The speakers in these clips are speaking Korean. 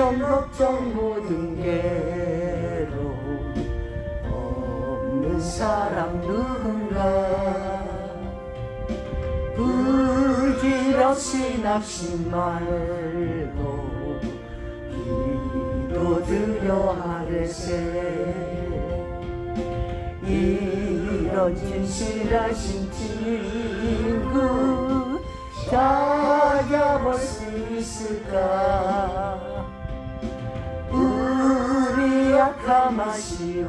시험 걱정 모든 괴로움 없는 사람 누군가 부질없이 낙심 말고 기도드려 하래세 이런 진실하신 친구 찾아볼 수 있을까 우리 약함하시오니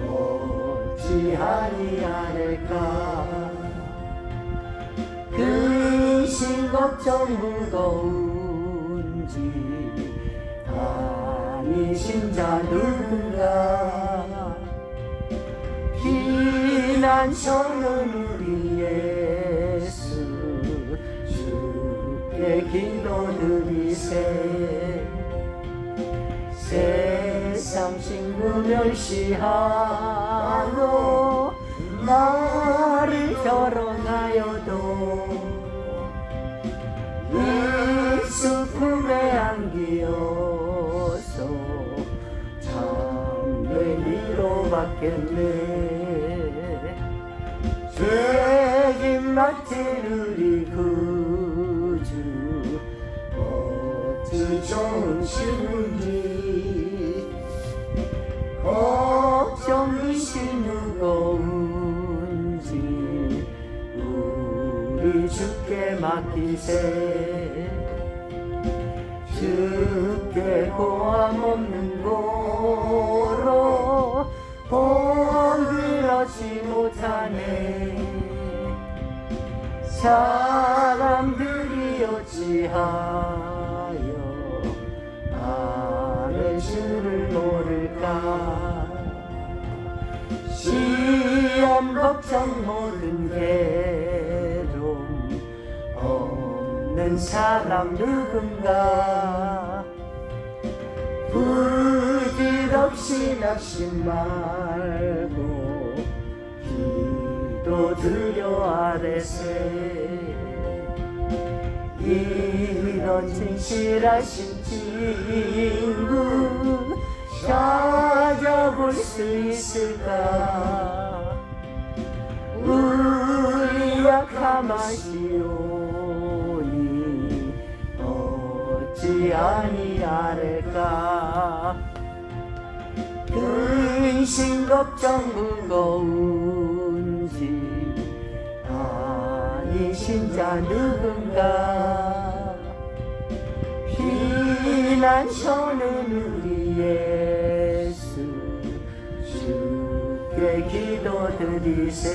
어찌하니 않을까 근심 걱정 무거운지 아니신 자 누군가 피난처는 우리 예수 주께 기도드리세 세상 친구 멸시하고 나를 결혼하여도 예수 품에 안기어서 참된 위로받겠네 책임 맡을 우리 구주 어찌 좋은 친구인지 걱정 의심 무거운지 우리 주께 맡기세 주께 고함 없는 고로 번들어지 못하네 사람들이 어찌하여 나의 주를 모를까 시험 걱정 모든 괴로움 없는 사람 누군가 부질없이 낙심 말고 기도드려 아래세 이런 진실하신 친구 찾아볼 수 있을까 우리 약함하시오니 어찌하니 않을까 근심 걱정 무거운지 아니신 자 누군가 피난처는 우리 예수 주께 기도드리세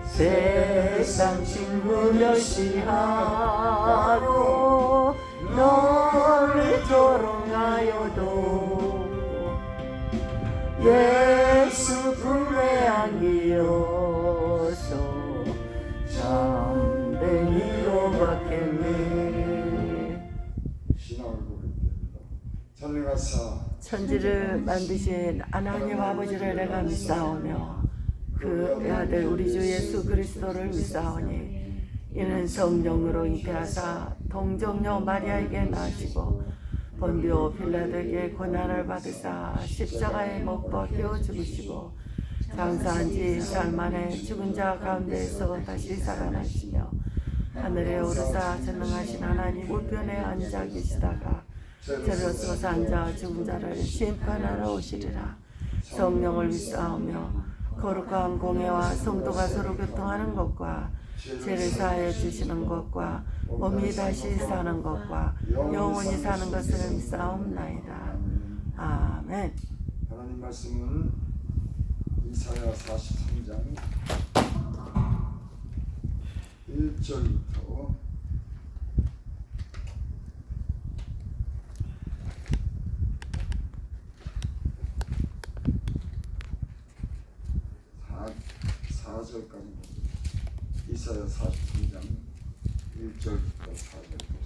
세상 친구 멸시하고 너를 조롱하여도 예수 품에 안기어서 참된 위로받겠네 신앙을 고백합니다. 전능하사 천지를 만드신 하나님 아버지를 내가 믿사오며 그 아들 우리 주 예수 그리스도를 믿사오니 이는 성령으로 잉태하사 동정녀 마리아에게 나시고 본디오 빌라도에게 고난을 받으사 십자가에 못 박혀 죽으시고 장사한 지 사흘 만에 죽은 자 가운데에서 다시 살아나시며 하늘에 오르사 전능하신 하나님 우편에 앉아 계시다가 저로서 앉아 죽은 자를 심판하러 오시리라. 성령을 믿사오며 거룩한 공회와 성도가 서로 교통하는 것과 죄를 사하여 주시는 것과 몸이 다시 사는 것과 영원히 사는 것을 믿사옵나이다. 아멘. 하나님 말씀은 이사야 43장 1절부터 4절까지 이사야 43장 1절부터 4절까지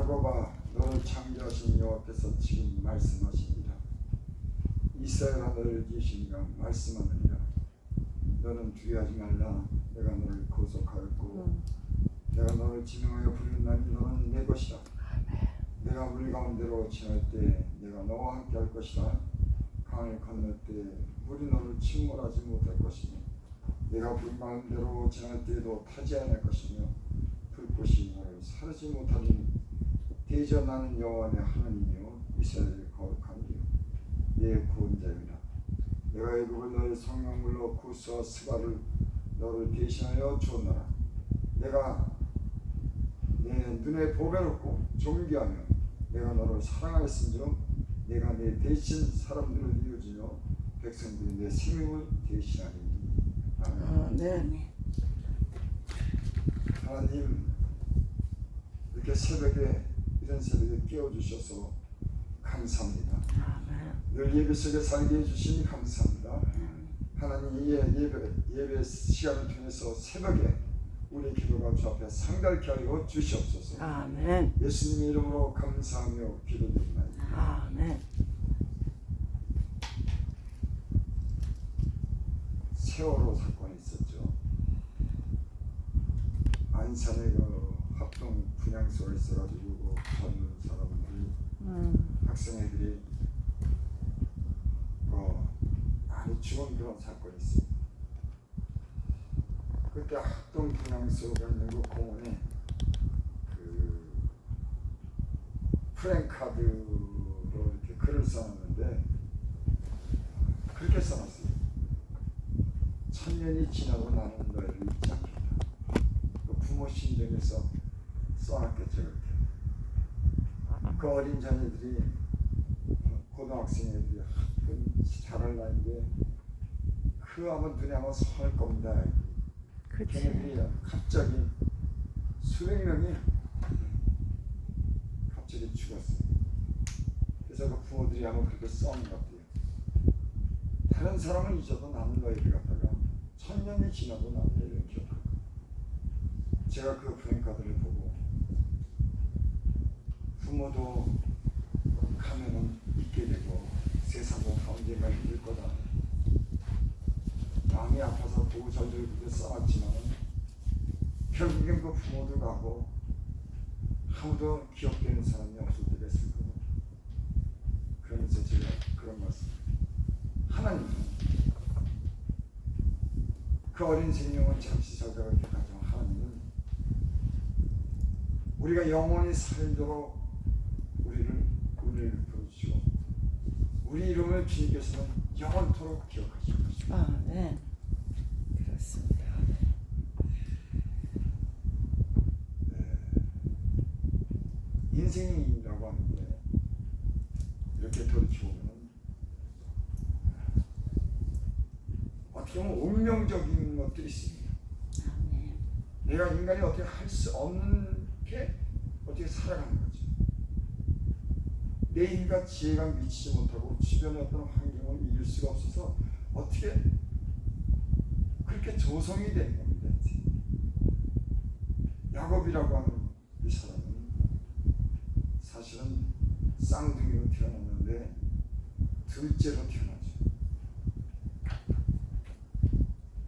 야곱아 너를 창조하신 여호와께서 지금 말씀하십니다. 이스라엘아 너를 지으시니가 말씀하느니라. 너는 두려워하지 말라. 내가 너를 구속하였고 내가 너를 지명하여 부르나니 너는 내 것이다. 내가 물 가운데로 지날 때 내가 너와 함께 할 것이다. 강을 건널 때 물이 너를 침몰하지 못할 것이니 내가 불 가운데로 지날 때에도 타지 않을 것이며 불꽃이 너를 사르지 못하니 대저 나는 여호와 내 하나님이요 이스라엘의 거룩한 이요 내 구원자입니다. 내가 애굽을 너의 성령물로 구스와 스바를 너를 대신하여 주었노라. 내가 내 눈에 보배롭고 존귀하며 내가 너를 사랑하였은즉 내가 내 대신 사람들을 이루지며 백성들이 내 생명을 대신하리니. 아멘. 네. 하나님 이렇게 새벽에 이런 새벽에 깨워주셔서 감사합니다. 늘 예배 속에 살게 해주시니 감사합니다. 하나님 예배 시간을 통해서 새벽에 우리 기도가 주 앞에 상달케 하여 주시옵소서. 아멘. 예수님의 이름으로 감사하며 기도드립니다. 아멘. 세월호 사건이 있었죠. 안산에 그 합동 분향소가 있어가지고 젊은 사람들이 학생애들이 많이 죽은 그런 사건이 있어요. 그때 합동 분향소가 있는 그 공원에 그 프랭카드로 이렇게 글을 써놨는데 그렇게 써놨어요. 1000년이 지나도 나는 너희를 잊지 않겠다. 그 부모 심정에서 써놨겠죠. 그렇게. 그 어린 자녀들이 고등학생 애들이 잘할 나이인데 그 아마 눈에 아마 선할 겁니다. 걔네들이 갑자기 수백 명이 갑자기 죽었어요. 그래서 그 부모들이 아마 그렇게 써온 것 같아요. 다른 사람은 잊어도 나는 너희를 갖다가 1000년이 지나도 나는 너희를 기억할 거야. 제가 그 프랭카드를 보고 부모도 가면은 잊게 되고 세상은 언젠가 잊을 거다. 마음이 아파서 도저히 그렇게 써놨지만 결국엔 그 부모도 가고 아무도 기억되는 사람이 없을 때가 있을 거고. 그러면서 제가 그런 말씀, 하나님은 그 어린 생명을 잠시 저자가 이렇게 가져. 하나님은 우리가 영원히 살도록 우리를 부르시고 우리 이름을 주님께서는 영원토록 기억하실 것입니다. 아, 네. 그렇습니다. 인생이라고 하는 게 이렇게 돌이켜보면 어떻게 보면 운명적인 것들이 있습니다. 내가 인간이 어떻게 할 수 없는 게 어떻게 살아가는 거죠. 내 힘과 지혜가 미치지 못하고 주변의 어떤 환경을 이길 수가 없어서 어떻게 그렇게 조성이 되는 겁니다. 야곱이라고 하는 이 사람은 사실은 쌍둥이로 태어났는데 둘째로 태어나죠.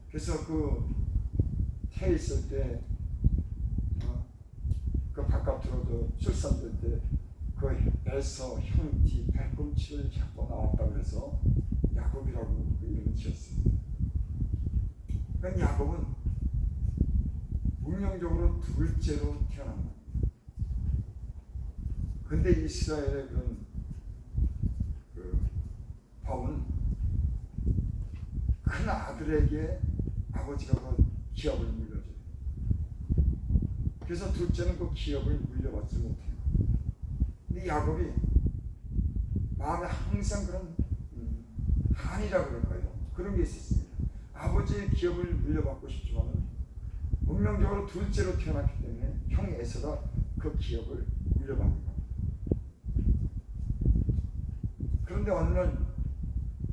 그래서 그 태에 있을 때 그 바깥으로 출산될 때 그 배에서 형티 발꿈치를 잡고 나왔다고 해서 야곱이라고 그 이름을 지었습니다. 그러니까 야곱은 운명적으로 둘째로 태어난 겁니다. 근데 이스라엘의 그 법은 큰 아들에게 아버지가 그 기업을 물려줘요. 그래서 둘째는 그 기업을 물려받지 못해요. 근데 야곱이 마음에 항상 그런 한이라고 그럴까요? 그런 게 있었습니다. 아버지의 기업을 물려받고 싶지만 운명적으로 둘째로 태어났기 때문에 형 에서가 그 기업을 물려받는 겁니다. 그런데 어느 날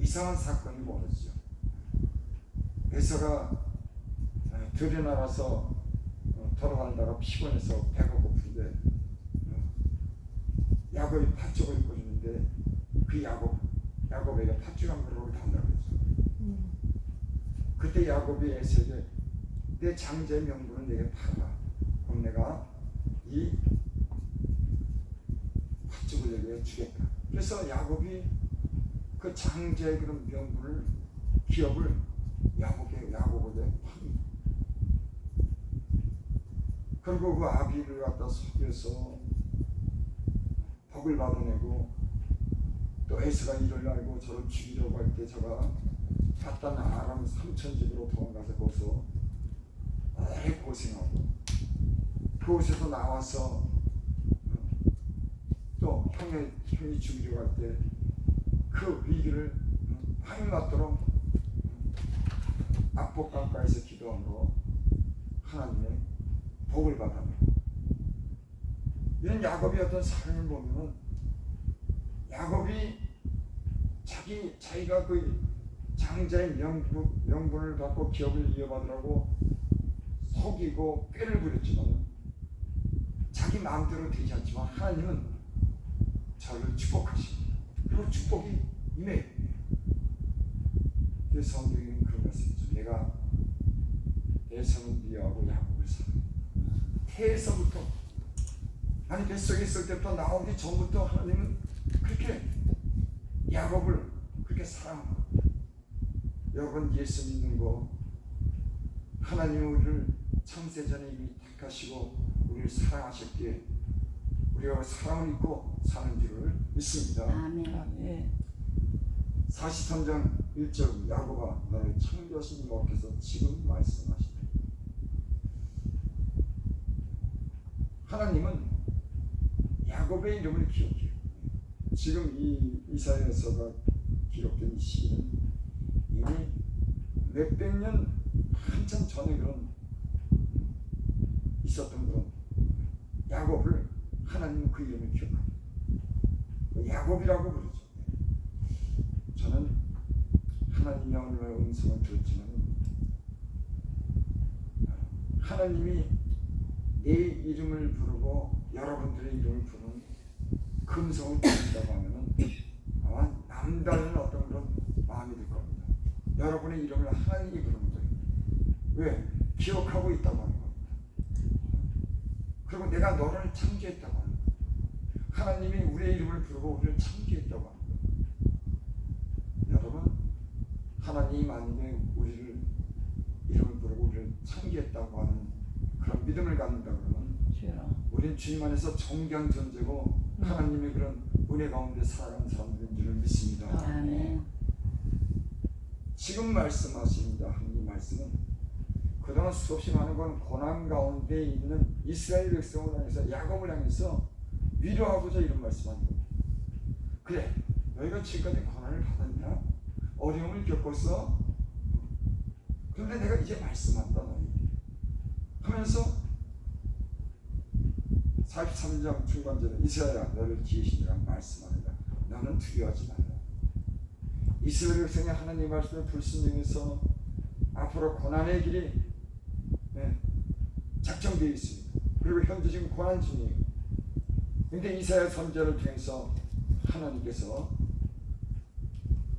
이상한 사건이 벌어지죠. 에서가 들에 나가서 돌아가다가 피곤해서 배가 고픈데 야곱이 팥죽을 입고 주는데 그 야곱에게 팥죽 한 그릇을 달라고 했죠. 그때 야곱이 에서에게 내 장자의 명분을 내게 팔아. 그럼 내가 이 팥죽을 내게 주겠다. 그래서 야곱이 그 장자의 그런 명분을 기업을 야곱에게 팝니다. 그리고 그 아비를 갖다 속여서 복을 받아내고 또 에서가 이를 알고 저를 죽이려고 할 때 저가 갔다는 아람 삼천집으로 도망가서 거기서 오래 고생하고 그곳에서 나와서 또 형이 죽이려고 할 때 그 위기를 많이 맞도록 압복강가에서 기도함으로 하나님의 복을 받아내고 이런 야곱의 어떤 삶을 보면은 야곱이 자기가 그 장자의 명분을 받고 기업을 이어받으라고 속이고 꾀를 부렸지만 자기 마음대로 되지 않지만 하나님은 저를 축복하십니다. 그리고 축복이 임해요. 그래서 성경에는 그런 말씀이죠. 내가 에서는 미워하고 야곱을 사랑해. 태에서부터 아니 뱃속에 있을 때부터 나오기 전부터 하나님은 그렇게 야곱을 그렇게 사랑합니다. 여러분 예수 믿는 거 하나님이 우리를 창세전에 이미 택하시고 우리를 사랑하셨기에 우리가 사랑을 입고 사는 줄을 믿습니다. 아멘. 43장 1절 야곱아 너를 창조하신 여호와께서 지금 말씀하시네. 하나님은 야곱의 이름을 기억해요. 지금 이 이사야서가 기록된 이 시는 이미 몇백 년 한참 전에 그런 있었던 그런 야곱을 하나님은 그 이름을 기억합니다. 야곱이라고 부르죠. 저는 하나님의 오늘 음성을 들었지만 하나님이 내 이름을 부르고 여러분들의 이름을 부르는 그 음성을 듣는다고 하면은 아마 남다른 어떤 그런 마음이 들 겁니다. 여러분의 이름을 하나님이 부르는 거예요. 왜? 기억하고 있다고 하는 겁니다. 그리고 내가 너를 창조했다고 하는 거예요. 하나님이 우리의 이름을 부르고 우리를 창조했다고 하는 거예요. 여러분, 하나님이 만약에 우리를 이름을 부르고 우리를 창조했다고 하는 그런 믿음을 갖는다 그러면 우리는 주님 안에서 정결한 존재고 하나님의 그런 은혜 가운데 살아가는 사람들인 줄을 믿습니다. 아멘. 지금 말씀하십니다. 이 말씀은 그동안 수없이 많은 건 고난 가운데 있는 이스라엘 백성을 향해서 야곱을 향해서 위로하고자 이런 말씀하는 겁니다. 그래, 너희가 지금까지 고난을 받았냐? 어려움을 겪었어? 그런데 내가 이제 말씀한다 너희 하면서 43장 중간절에 이스라엘아 너를 지으시니라 말씀하니라 너는 두려워하지 말라. 이스라엘 백성이 하나님의 말씀을 불순종해서 앞으로 고난의 길이 작정되어 있습니다. 그리고 현재 지금 고난 중이에요. 근데 이사야 선지자를 통해서 하나님께서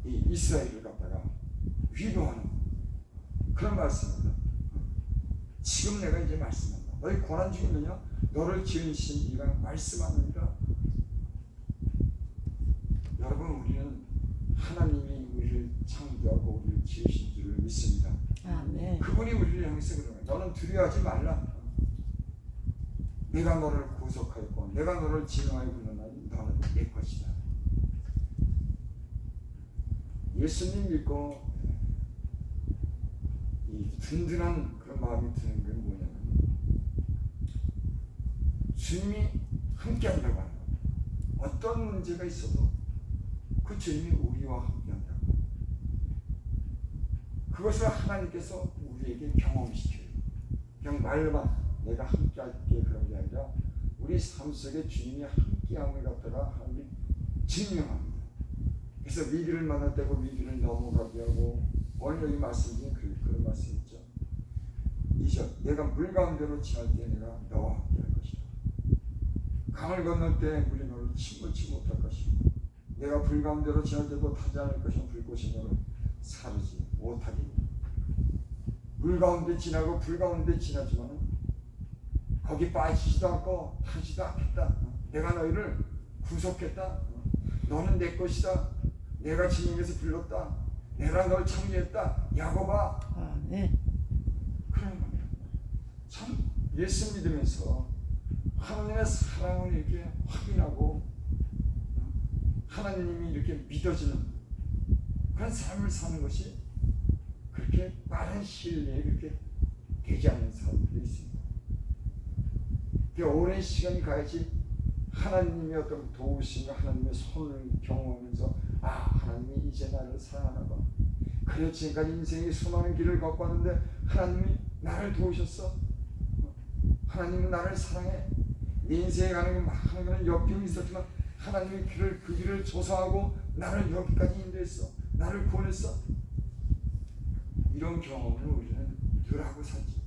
이 이스라엘을 갖다가 위로하는 그런 말씀입니다. 지금 내가 이제 말씀한다. 너희 고난 중에 있느냐? 너를 지으신 이가 말씀하느니라. 여러분 우리는 하나님이 우리를 창조하고 우리를 지으신 줄을 믿습니다. 아멘. 그분이 우리를 향해서 그러는 거예요. 너는 두려워하지 말라. 내가 너를 구속하였고 내가 너를 진노하여 불러나니 너는 내 것이다. 예수님 믿고 이 든든한 그런 마음이 드는 게 뭐냐면 주님이 함께 한다고 하는 겁니다. 어떤 문제가 있어도 그 주님이 우리와 함께 한다고. 그것을 하나님께서 우리에게 경험시켜요. 그냥 말로만 내가 함께 할게 그런 게 아니라 우리 삶 속에 주님이 함께함을 갖다가 하나님이 증명합니다. 그래서 위기를 만날 때고 위기를 넘어가게 하고 오늘 여기 말씀 중에 그런 말씀 있죠. 2절 내가 물 가운데로 지날 때 내가 너와 함께 할 것이다. 강을 건널 때 물이 너를 너는 침몰치 못할 것이고 내가 불 가운데로 지날 때도 타지 않을 것이며 불꽃이 너를 사르지 못하리. 물 가운데 지나고 불 가운데 지나지만 거기 빠지지도 않고 타지도 않겠다. 내가 너희를 구속했다. 너는 내 것이다. 내가 진영에서 불렀다. 내가 널 창조했다. 야곱아. 네. 그런 겁니다. 참 예수 믿으면서 하나님의 사랑을 이렇게 확인하고 하나님이 이렇게 믿어지는 그런 삶을 사는 것이 그렇게 빠른 시일 내에 그렇게 되지 않는 사람들이 있습니다. 오랜 시간이 가야지 하나님의 어떤 도우심과 하나님의 손을 경험하면서 하나님이 이제 나를 사랑하나 봐. 그래 지금까지 인생의 수많은 길을 걷고 왔는데 하나님이 나를 도우셨어. 하나님은 나를 사랑해. 내 인생에 가는 많은 그런 역경이 있었지만 하나님이 그 길을 조사하고 나를 여기까지 인도했어. 나를 구원했어. 이런 경험을 우리는 늘 하고 살지.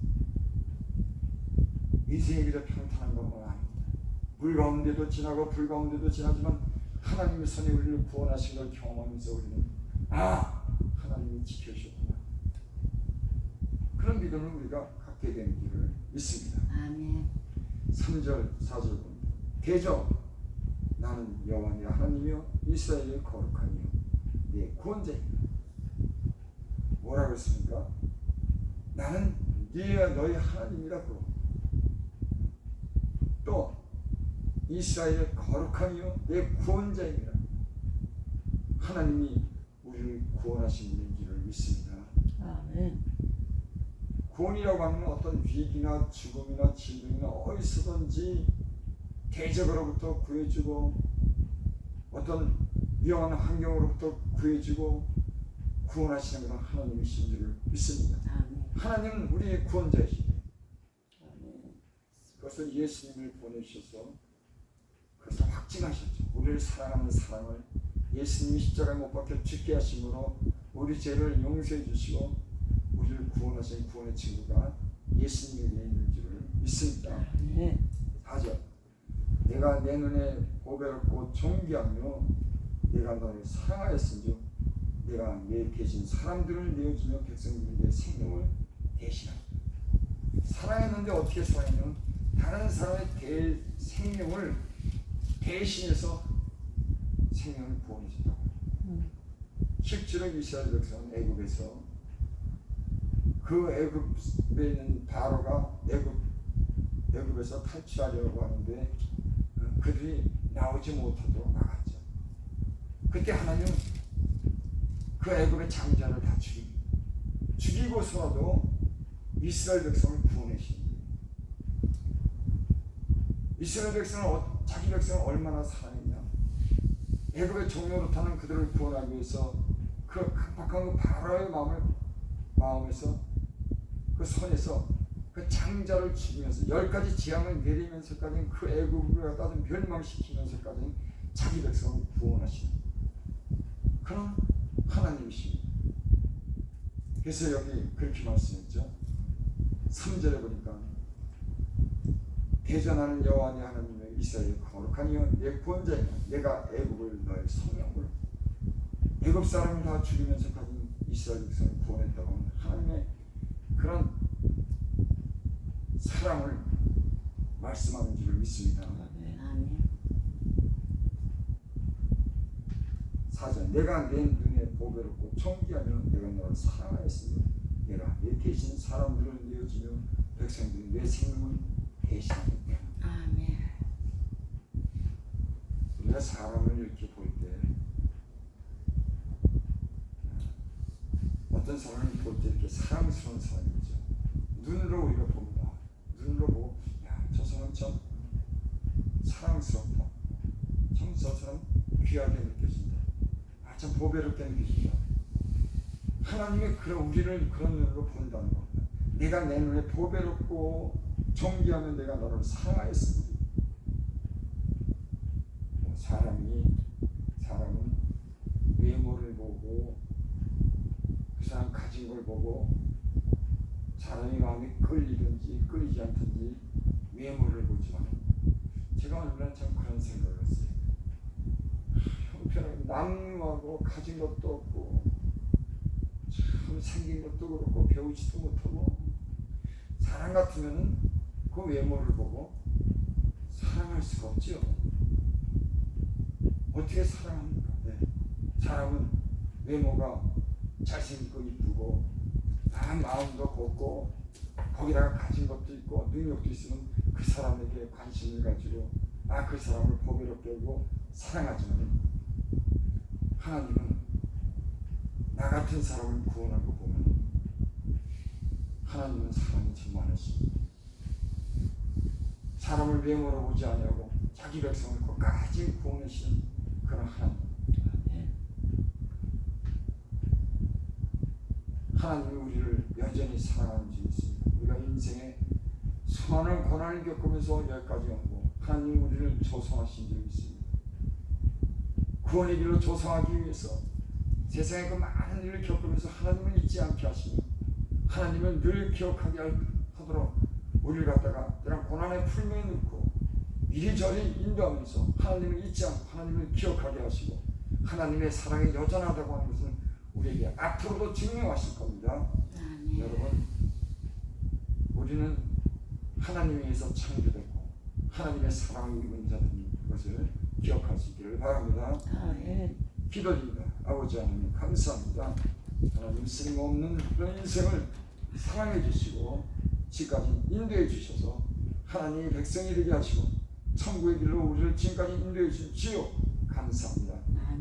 인생이 그저 평탄한 것만 아닙니다. 물 가운데도 지나고 불 가운데도 지나지만 하나님의 손이 우리를 구원하신 걸 경험하면서 우리는 하나님이 지켜주셨구나. 그런 믿음을 우리가 갖게 되는 길을 믿습니다. 아멘. 3절 4절 봅니다. 대저 나는 여호와의 하나님이요 이스라엘의 거룩하니요 내 구원자입니다. 뭐라고 했습니까? 나는 너희 하나님이라고. 또 이스라엘의 거룩하니요 내 구원자입니다. 하나님이 우리를 구원하시는 줄을 믿습니다. 아멘. 구원이라고 하는 어떤 위기나 죽음이나 질병이나 어디서든지 대적으로부터 구해주고 어떤 위험한 환경으로부터 구해주고 구원하시는 것은 하나님이신 줄을 믿습니다. 아멘. 하나님은 우리의 구원자이시죠. 그것을 예수님을 보내주셔서 그것을 확증하셨죠. 우리를 사랑하는 사랑을 예수님이 십자가에 못 박혀 죽게 하심으로 우리 죄를 용서해 주시고 우리를 구원하신 구원의 친구가 예수님이 되어 있는 줄을 믿습니다. 네. 4절 내가 내 눈에 보배롭고 존귀하며 내가 너를 사랑하였은즉 내가 내 대신 사람들을 내어주며 백성들이 내 생명을 대신하리라. 사랑했는데 어떻게 사랑했냐면 다른 사람의 생명을 대신해서 생명을 구원해준다고. 실제로 이스라엘 백성은 애굽에서 그 애굽에 있는 바로가 애굽에서 탈출하려고 하는데 그들이 나오지 못하도록 막았죠. 그때 하나님은 그 애굽의 장자를 다 죽이고서라도 이스라엘 백성을 구원하시는 거예요. 이스라엘 백성은 자기 백성을 얼마나 사랑했냐. 애굽의 종로로 타는 그들을 구원하기 위해서 그 강팍한 그 바로의 마음에서 그 손에서 그 장자를 죽이면서 10가지 재앙을 내리면서까지 그 애굽을 갖다 멸망시키면서까지 자기 백성을 구원하시는 그런 하나님이십니다. 그래서 여기 그렇게 말씀했죠. 3절에 보니까 대전하는 여호와의 하나님의 이스라엘 거룩하니요 내 구원자이며 내가 애굽을 너의 성령으로 애굽 사람을 다 죽이면서까지 이스라엘 백성을 구원했다고 하는 하나님의 그런 사랑을 말씀하는 줄을 믿습니다. 아멘. 4절 내가 내 눈에 보배롭고 존귀하며 내가 너를 사랑하였으며 내가 내 대신 사람들을 내어주며 백성들이 내 생명을 대신하겠다. 아멘. 우리가 사람을 이렇게 볼 때 어떤 사람을 볼 때 이렇게 사랑스러운 사람이죠. 눈으로 우리가 봅니다. 눈으로 보고 저 사람 참 사랑스럽다. 참 저 사람 귀하게 느껴진다. 참 보배롭게 느껴진다. 하나님이 우리를 그런 눈으로 본다는 겁니다. 내가 내 눈에 보배롭고 존귀하면 내가 너를 사랑하였습니다. 사람은 외모를 보고 그 사람 가진 걸 보고 사람이 마음이 끌리든지 끌리지 않든지 외모를 보지만 제가 얼마나 참 그런 생각을 했어요. 형편은 남하고 가진 것도 없고 참 생긴 것도 그렇고 배우지도 못하고 사람 같으면은 그 외모를 보고 사랑할 수가 없지요. 어떻게 사랑합니까? 네. 사람은 외모가 잘생기고 이쁘고 마음도 곱고 거기다가 가진 것도 있고 능력도 있으면 그 사람에게 관심을 가지고 그 사람을 보배롭게 하고 사랑하지만 하나님은 나 같은 사람을 구원하고 보면 하나님은 사랑이 참 많으십니다. 사람을 외모로 보지 아니하고 자기 백성을 끝까지 구원하시는 그런 하나님. 하나님이 우리를 여전히 사랑하는 줄이 있습니다. 우리가 인생에 수많은 고난을 겪으면서 여기까지 온 거 하나님이 우리를 조성하신 줄이 있습니다. 구원의 길로 조성하기 위해서 세상에 그 많은 일을 겪으면서 하나님을 잊지 않게 하시며 하나님을 늘 기억하게 하도록 우리를 갖다가 이런 고난의 풀매에 넣고 이리저리 인도하면서 하나님을 잊지 않고 하나님을 기억하게 하시고 하나님의 사랑이 여전하다고 하는 것은 우리에게 앞으로도 증명하실 겁니다. 여러분, 우리는 하나님에 의해서 창조됐고 하나님의 사랑을 입은 자들인 것을 기억할 수 있기를 바랍니다. 기도드립니다. 아버지 하나님 감사합니다. 하나님 쓸모없는 그런 인생을 사랑해 주시고 지금까지 인도해 주셔서 하나님의 백성이 되게 하시고 천국의 길로 우리를 지금까지 인도해 주시오. 감사합니다.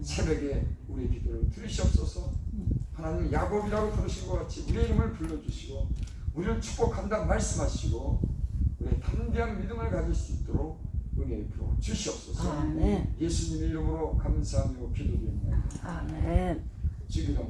새벽에 우리의 기도를 들으시옵소서. 하나님 야곱이라고 부르신 것 같이 우리의 이름을 불러주시고 우리를 축복한다 말씀하시고 우리의 담대한 믿음을 가질 수 있도록 은혜 베풀어 주시옵소서. 아멘. 예수님의 이름으로 감사하며 기도드립니다. 아멘. 주기도